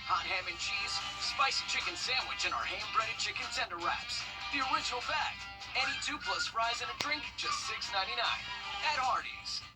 hot ham and cheese, spicy chicken sandwich, and our ham-breaded chicken tender wraps. The original bag. Any 2+ fries and a drink, just $6.99 at Hardee's.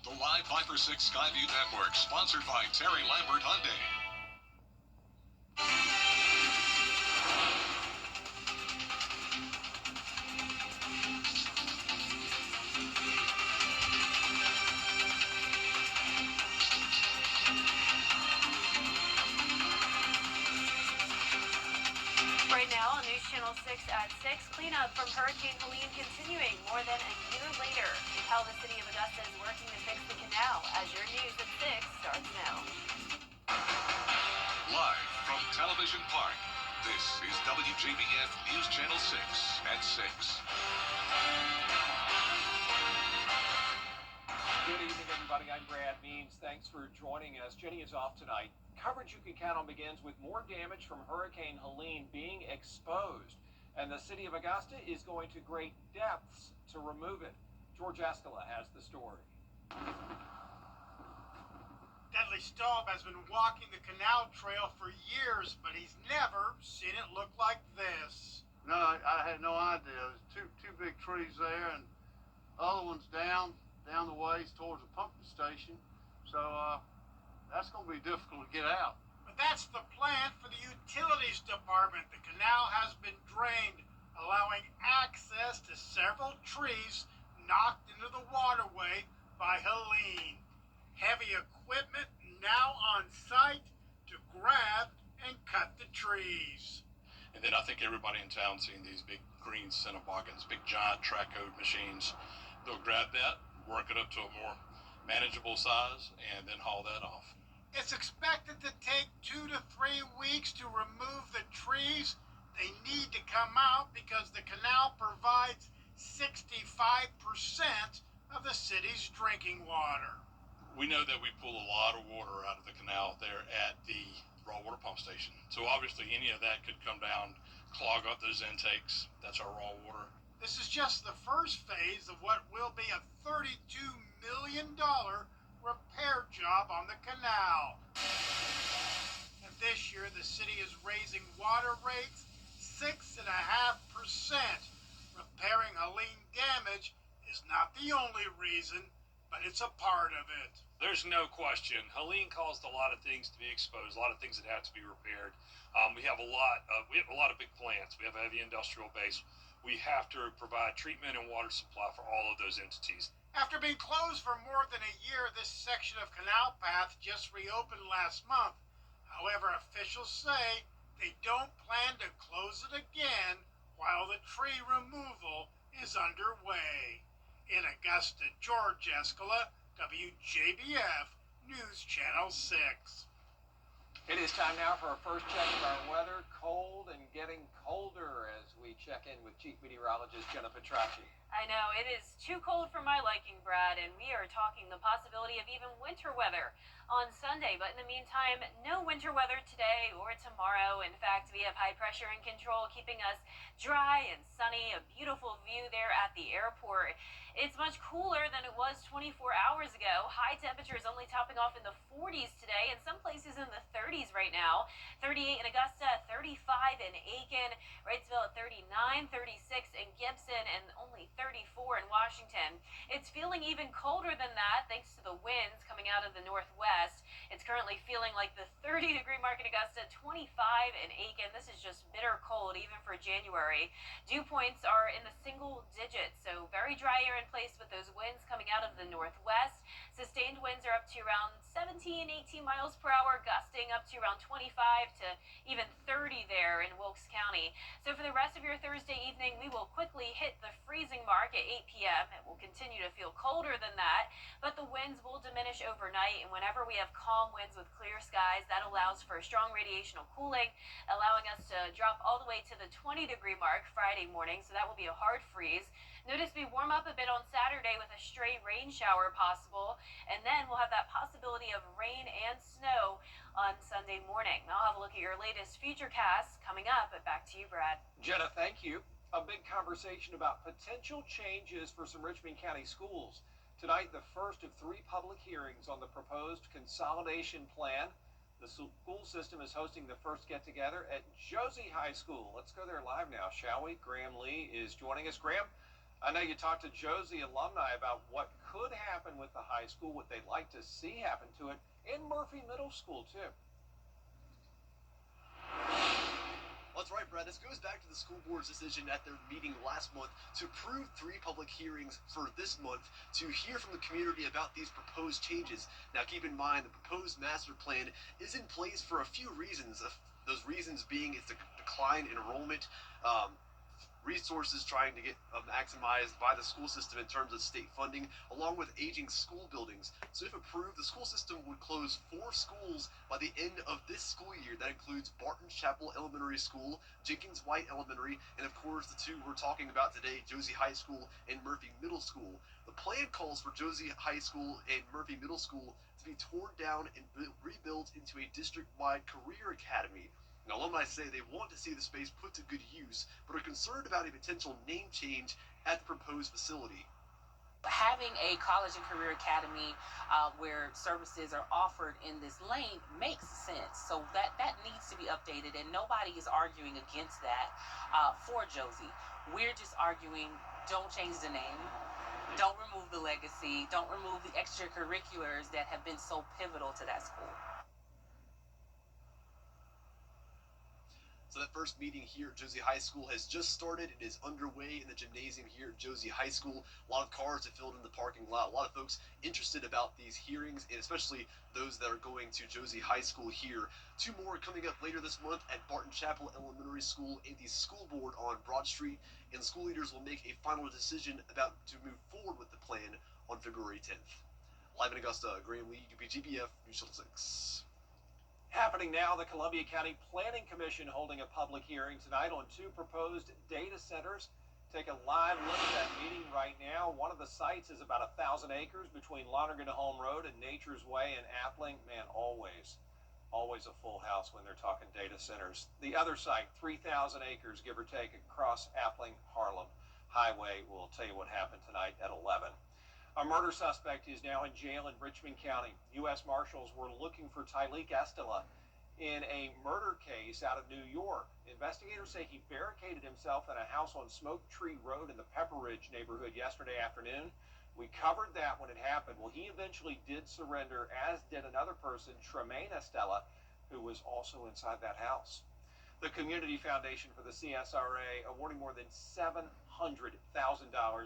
The live 5 for 6 Skyview Network, sponsored by Terry Lambert Hyundai. Right now on News Channel 6 at 6, cleanup from Hurricane Helene continuing more than a year later. How the city of Augusta is working to fix the canal as your news at 6 starts now. Live from Television Park, this is WJBF News Channel 6 at 6. Good evening, everybody. I'm Brad Means. Thanks for joining us. Jenny is off tonight. Coverage you can count on begins with more damage from Hurricane Helene being exposed, and the city of Augusta is going to great depths to remove it. George Escala has the story. Dudley Staub has been walking the canal trail for years, but he's never seen it look like this. No, I had no idea. There's two big trees there, and the other one's down the ways towards the pumping station. So that's going to be difficult to get out. But that's the plan for the utilities department. The canal has been drained, allowing access to several trees knocked into the waterway by Helene. Heavy equipment now on site to grab and cut the trees. And then I think everybody in town seeing these big green Cinnabogans, big giant track code machines. They'll grab that, work it up to a more manageable size, and then haul that off. It's expected to take 2 to 3 weeks to remove the trees. They need to come out because the canal provides 65% of the city's drinking water. We know that we pull a lot of water out of the canal there at the raw water pump station. So obviously any of that could come down, clog up those intakes. That's our raw water. This is just the first phase of what will be a $32 million repair job on the canal. And this year, the city is raising water rates 6.5%. Repairing Helene damage is not the only reason, but it's a part of it. There's no question. Helene caused a lot of things to be exposed, a lot of things that have to be repaired. We have a lot of big plants. We have a heavy industrial base. We have to provide treatment and water supply for all of those entities. After being closed for more than a year, this section of canal path just reopened last month. However, officials say they don't plan to close it again while the tree removal is underway. In Augusta, George Escala, WJBF News Channel 6. It is time now for our first check of our weather. Cold and getting colder as we check in with Chief Meteorologist Jenna Petracci. I know, it is too cold for my liking, Brad, and we are talking the possibility of even winter weather on Sunday. But in the meantime, no winter weather today or tomorrow. In fact, we have high pressure in control, keeping us dry and sunny. A beautiful view there at the airport. It's much cooler than it was 24 hours ago. High temperatures only topping off in the 40s today, and some places in the 30s right now. 38 in Augusta, 35 in Aiken, Wrightsville at 39, 36 in Gibson, and only 34 in Washington. It's feeling even colder than that thanks to the winds coming out of the northwest. It's currently feeling like the 30-degree mark in Augusta, 25 in Aiken. This is just bitter cold even for January. Dew points are in the single digits, so very dry air in place with those winds coming out of the northwest. Sustained winds are up to around 17, 18 miles per hour, gusting up to around 25 to even 30 there in Wilkes County. So for the rest of your Thursday evening, we will quickly hit the freezing mark at 8 p.m. It will continue to feel colder than that, but the winds will diminish overnight, and whenever we have calm winds with clear skies, that allows for strong radiational cooling, allowing us to drop all the way to the 20-degree mark Friday morning, so that will be a hard freeze. Notice we warm up a bit on Saturday with a stray rain shower possible, and then we'll have that possibility of rain and snow on Sunday morning. I'll have a look at your latest futurecasts coming up, but back to you, Brad. Jenna, thank you. A big conversation about potential changes for some Richmond County schools. Tonight, the first of 3 public hearings on the proposed consolidation plan. The school system is hosting the first get-together at Josie High School. Let's go there live now, shall we? Graham Lee is joining us. Graham, I know you talked to Josie alumni about what could happen with the high school, what they'd like to see happen to it, and Murphy Middle School, too. That's right, Brad. This goes back to the school board's decision at their meeting last month to approve 3 public hearings for this month to hear from the community about these proposed changes. Now, keep in mind, the proposed master plan is in place for a few reasons. Those reasons being it's a decline in enrollment, resources trying to get maximized by the school system in terms of state funding, along with aging school buildings. So if approved, the school system would close 4 schools by the end of this school year. That includes Barton Chapel Elementary School, Jenkins White Elementary, and of course the 2 we're talking about today, Josie High School and Murphy Middle School. The plan calls for Josie High School and Murphy Middle School to be torn down and rebuilt into a district-wide career academy. Now, alumni say they want to see the space put to good use, but are concerned about a potential name change at the proposed facility. Having a college and career academy where services are offered in this lane makes sense. So that needs to be updated, and nobody is arguing against that for Josie. We're just arguing, don't change the name, don't remove the legacy, don't remove the extracurriculars that have been so pivotal to that school. So that first meeting here at Josie High School has just started. It is underway in the gymnasium here at Josie High School. A lot of cars have filled in the parking lot. A lot of folks interested about these hearings, and especially those that are going to Josie High School here. 2 more coming up later this month at Barton Chapel Elementary School and the school board on Broad Street. And school leaders will make a final decision about to move forward with the plan on February 10th. Live in Augusta, Graham Lee, WJBF, News Channel 6. Happening now, the Columbia County Planning Commission holding a public hearing tonight on 2 proposed data centers. Take a live look at that meeting right now. One of the sites is about 1,000 acres between Lonergan Home Road and Nature's Way in Appling. Man, always a full house when they're talking data centers. The other site, 3,000 acres, give or take, across Appling Harlem Highway. We'll tell you what happened tonight at 11. A murder suspect is now in jail in Richmond County. U.S. Marshals were looking for Tyleek Estella in a murder case out of New York. Investigators say he barricaded himself in a house on Smoke Tree Road in the Pepper Ridge neighborhood yesterday afternoon. We covered that when it happened. Well, he eventually did surrender, as did another person, Tremaine Estella, who was also inside that house. The Community Foundation for the CSRA awarding more than $700,000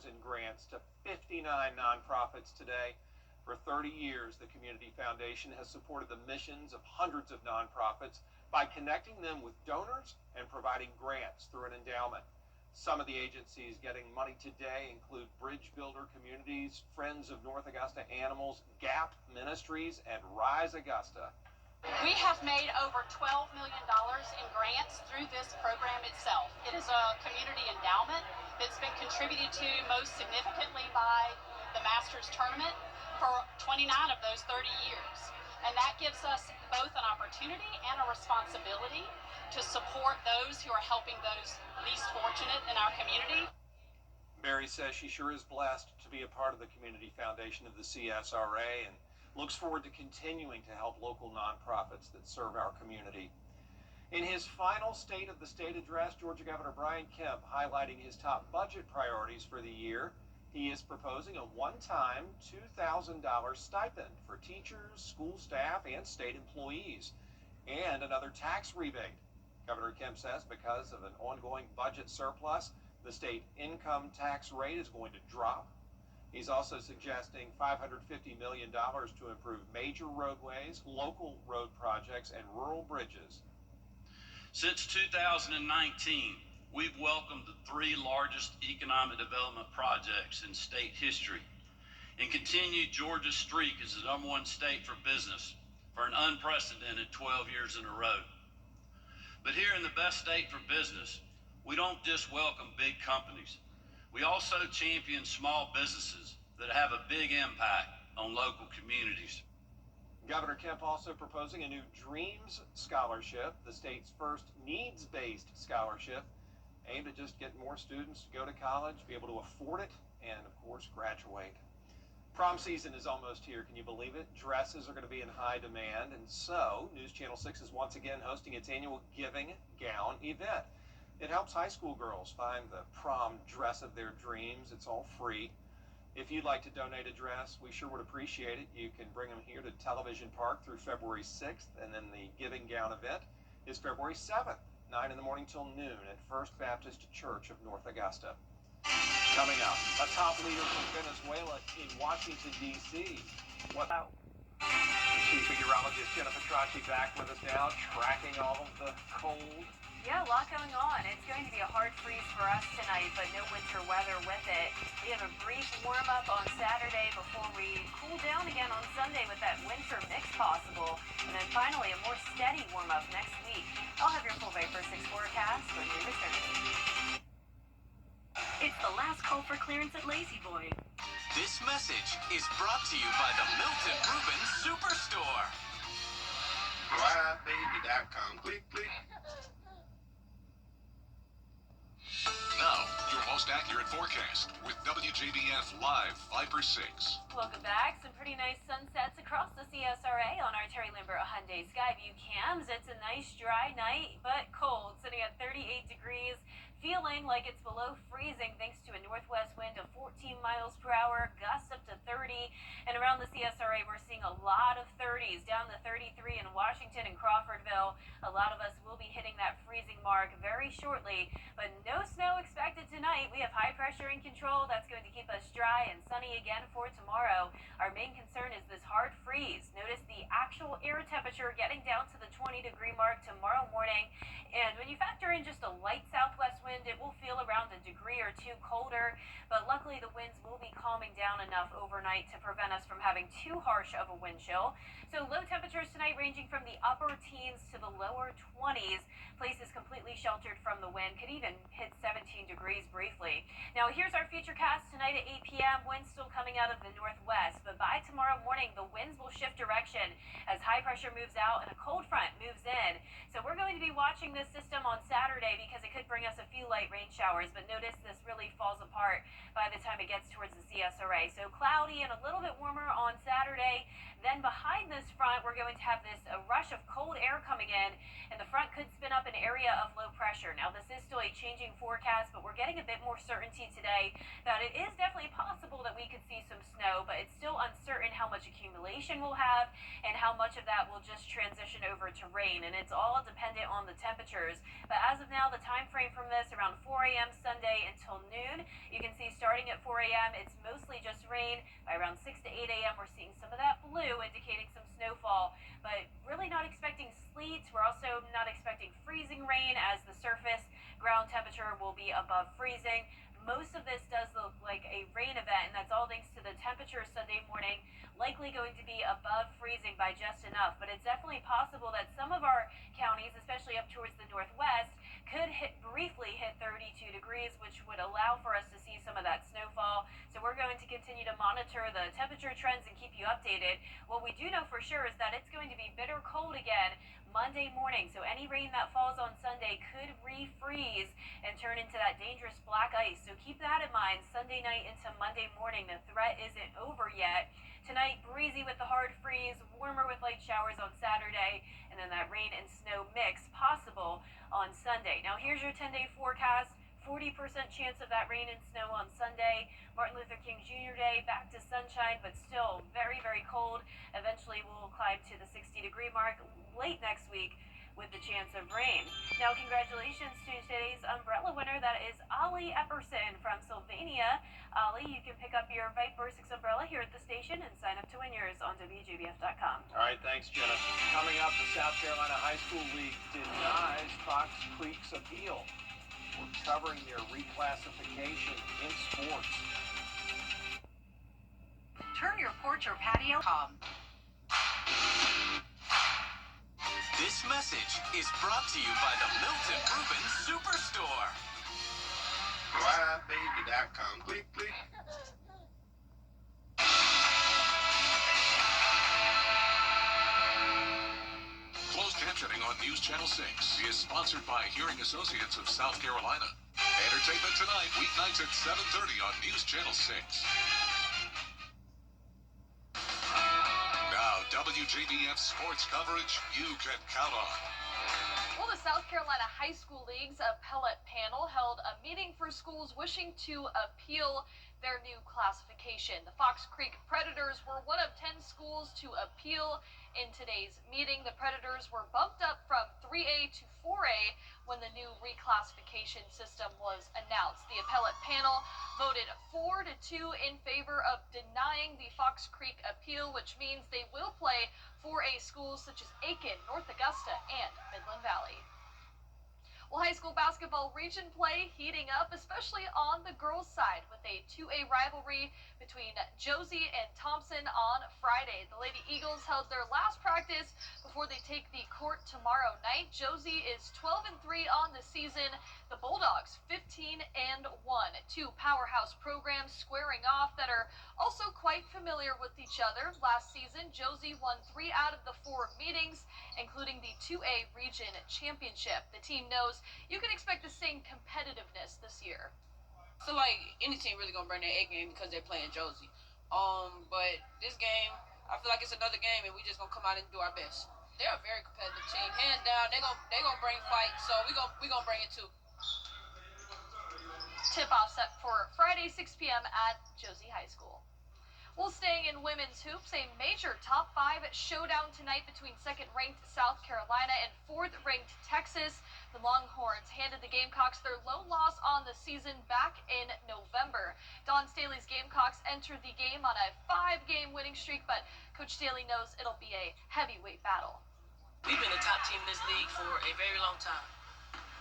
in grants to 59 nonprofits today. For 30 years, the Community Foundation has supported the missions of hundreds of nonprofits by connecting them with donors and providing grants through an endowment. Some of the agencies getting money today include Bridge Builder Communities, Friends of North Augusta Animals, GAP Ministries, and Rise Augusta. We have made over $12 million in grants through this program itself. It is a community endowment that's been contributed to most significantly by the Masters Tournament for 29 of those 30 years. And that gives us both an opportunity and a responsibility to support those who are helping those least fortunate in our community. Mary says she sure is blessed to be a part of the Community Foundation of the CSRA and looks forward to continuing to help local nonprofits that serve our community. In his final State of the State address, Georgia Governor Brian Kemp highlighting his top budget priorities for the year. He is proposing a one-time $2,000 stipend for teachers, school staff, and state employees, and another tax rebate. Governor Kemp says because of an ongoing budget surplus, the state income tax rate is going to drop. He's also suggesting $550 million to improve major roadways, local road projects, and rural bridges. Since 2019, we've welcomed the 3 largest economic development projects in state history and continued Georgia's streak as the #1 state for business for an unprecedented 12 years in a row. But here in the best state for business, we don't just welcome big companies. We also champion small businesses that have a big impact on local communities. Governor Kemp also proposing a new Dreams Scholarship, the state's first needs-based scholarship, aimed at just getting more students to go to college, be able to afford it, and of course graduate. Prom season is almost here. Can you believe it? Dresses are going to be in high demand, and so News Channel 6 is once again hosting its annual Giving Gown event. It helps high school girls find the prom dress of their dreams. It's all free. If you'd like to donate a dress, we sure would appreciate it. You can bring them here to Television Park through February 6th, and then the Giving Gown event is February 7th, 9 in the morning till noon at First Baptist Church of North Augusta. Coming up, a top leader from Venezuela in Washington, D.C. Chief meteorologist Jennifer Tracci back with us now, tracking all of the cold. Yeah, a lot going on. It's going to be a hard freeze for us tonight, but no winter weather with it. We have a brief warm-up on Saturday before we cool down again on Sunday with that winter mix possible. And then finally, a more steady warm-up next week. I'll have your full Vapor 6 forecast when we return. It's the last call for clearance at Lazy Boy. This message is brought to you by the Milton Rubin Superstore. WJBF.com. Click, click. Now, your most accurate forecast with WJBF Live Viper 6. Welcome back. Some pretty nice sunsets across the CSRA on our Terry Lambert Hyundai Skyview cams. It's a nice dry night, but cold, sitting at 38 degrees. Feeling like it's below freezing thanks to a northwest wind of 14 miles per hour, gusts up to 30. And around the CSRA, we're seeing a lot of 30s, down to 33 in Washington and Crawfordville. A lot of us will be hitting that freezing mark very shortly, but no snow expected tonight. We have high pressure in control. That's going to keep us dry and sunny again for tomorrow. Our main concern is this hard freeze. Notice the actual air temperature getting down to the 20-degree mark tomorrow morning. And when you factor in just a light southwest wind, it will feel around a degree or two colder, but luckily the winds will be calming down enough overnight to prevent us from having too harsh of a wind chill. So low temperatures tonight ranging from the upper teens to the lower 20s. Places completely sheltered from the wind, could even hit 17 degrees briefly. Now here's our futurecast tonight at 8 p.m. Winds still coming out of the northwest, but by tomorrow morning the winds will shift direction as high pressure moves out and a cold front moves in. So we're going to be watching this system on Saturday because it could bring us a few light rain showers, but notice this really falls apart by the time it gets towards the CSRA. So cloudy and a little bit warmer on Saturday. Then behind this front, we're going to have this rush of cold air coming in, and the front could spin up an area of low pressure. Now, this is still a changing forecast, but we're getting a bit more certainty today that it is definitely possible that we could see some snow, but it's still uncertain how much accumulation we'll have and how much of that will just transition over to rain, and it's all dependent on the temperatures. But as of now, the time frame from this, around 4 a.m. Sunday until noon, you can see starting at 4 a.m., it's mostly just rain. By around 6 to 8 a.m., we're seeing some of that blue, indicating some snowfall, but really not expecting sleet. We're also not expecting freezing rain as the surface ground temperature will be above freezing. Most of this does look like a rain event, and that's all thanks to the temperature Sunday morning, likely going to be above freezing by just enough. But it's definitely possible that some of our counties, especially up towards the northwest, could briefly hit 32 degrees, which would allow for us to see some of that snowfall. So we're going to continue to monitor the temperature trends and keep you updated. What we do know for sure is that it's going to be bitter cold again Monday morning. So any rain that falls on Sunday could refreeze and turn into that dangerous black ice. So keep that in mind Sunday night into Monday morning. The threat isn't over yet. Tonight, breezy with the hard freeze, warmer with light showers on Saturday, and then that rain and snow mix possible on Sunday. Now here's your 10-day forecast. 40% chance of that rain and snow on Sunday. Martin Luther King Jr. Day, back to sunshine, but still very, very cold. Eventually we'll climb to the 60-degree mark late next week with the chance of rain. Now, congratulations to today's umbrella winner. That is Ollie Epperson from Sylvania. Ollie, you can pick up your Viper 6 umbrella here at the station and sign up to win yours on WJBF.com. All right, thanks, Jenna. Coming up, the South Carolina High School League denies Fox Creek's appeal. We're covering their reclassification in sports. Turn your porch or patio. This message is brought to you by the Milton Rubin Superstore. WJBF.com. Click, click. Closed captioning on News Channel 6 is sponsored by Hearing Associates of South Carolina. Entertainment tonight, weeknights at 7:30 on News Channel 6. WJBF sports coverage you can count on. Well, the South Carolina High School League's appellate panel held a meeting for schools wishing to appeal their new classification. The Fox Creek Predators were one of 10 schools to appeal in today's meeting. The Predators were bumped up from 3A to 4A when the new reclassification system was announced. The appellate panel voted 4-2 in favor of denying the Fox Creek appeal, which means they will play 4A schools such as Aiken, North Augusta, and Midland Valley. Well, high school basketball region play heating up, especially on the girls' side, with a 2A rivalry between Josie and Thompson on Friday. The Lady Eagles held their last practice before they take the court tomorrow night. Josie is 12-3 on the season. The Bulldogs 15-1. Two powerhouse programs squaring off that are also quite familiar with each other. Last season, Josie won 3 out of the 4 meetings, including the 2A region championship. The team knows you can expect the same competitiveness this year. I feel like any team really gonna bring their A game because they're playing Josie. But this game, I feel like it's another game, and we just gonna come out and do our best. They're a very competitive team, hands down. They gonna bring fight, so we gonna bring it too. Tip-off set for Friday, 6 p.m. at Josie High School. Well, staying in women's hoops, a major top 5 showdown tonight between second-ranked South Carolina and fourth-ranked Texas. The Longhorns handed the Gamecocks their lone loss on the season back in November. Dawn Staley's Gamecocks entered the game on a 5-game winning streak, but Coach Staley knows it'll be a heavyweight battle. We've been a top team in this league for a very long time.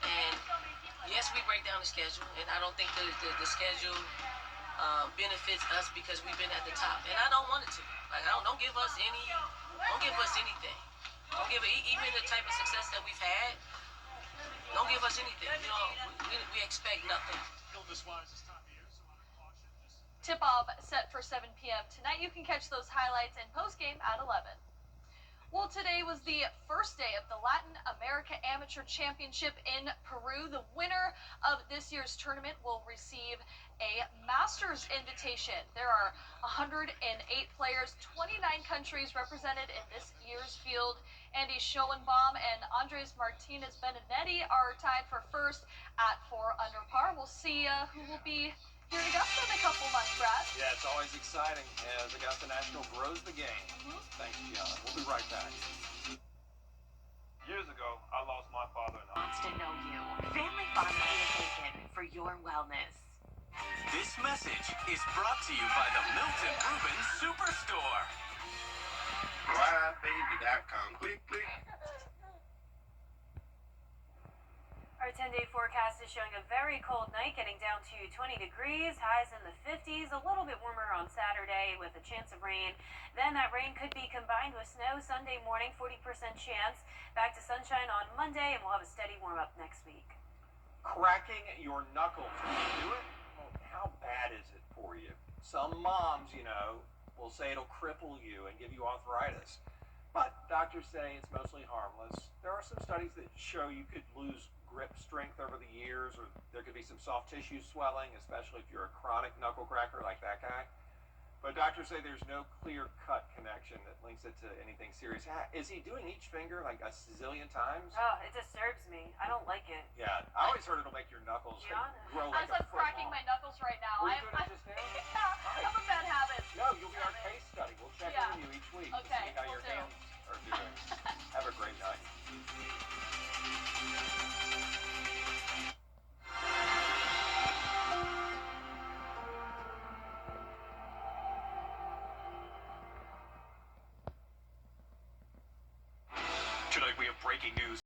And yes, we break down the schedule, and I don't think the schedule benefits us because we've been at the top, and I don't want it to. Like, don't give us anything. Don't give even the type of success that we've had. Don't give us anything. You know, we expect nothing. Tip-off set for 7 p.m. tonight. You can catch those highlights in post-game at 11. Well, today was the first day of the Latin America Amateur Championship in Peru. The winner of this year's tournament will receive a Masters invitation. There are 108 players, 29 countries represented in this year's field. Andy Schoenbaum and Andres Martinez Benedetti are tied for first at 4 under par. We'll see who will be here in Augusta in a couple months, Brad. Yeah, it's always exciting as Augusta National grows the game. Thanks, Gianna. We'll be right back. Years ago, I lost my father-in-law. Wants to know you. Family Pharmacy is taken for your wellness. This message is brought to you by the Milton Rubin Superstore. WJBF.com. Click, click. Our 10-day forecast is showing a very cold night, getting down to 20 degrees, highs in the 50s, a little bit warmer on Saturday with a chance of rain. Then that rain could be combined with snow Sunday morning, 40% chance. Back to sunshine on Monday, and we'll have a steady warm-up next week. Cracking your knuckles. Can you do it? Well, how bad is it for you? Some moms, will say it'll cripple you and give you arthritis. But doctors say it's mostly harmless. There are some studies that show you could lose grip strength over the years, or there could be some soft tissue swelling, especially if you're a chronic knuckle cracker like that guy. But doctors say there's no clear-cut connection that links it to anything serious. Is he doing each finger like a zillion times? Oh, it disturbs me. I don't like it. Yeah, I always heard it'll make your knuckles grow like As I'm a foot cracking long. my knuckles right now. Were you doing it just now? I have a bad habit. No, you'll be our case study. We'll check in with you each week to Okay, see how your will do. hands are doing. Have a great night. Tonight we have breaking news.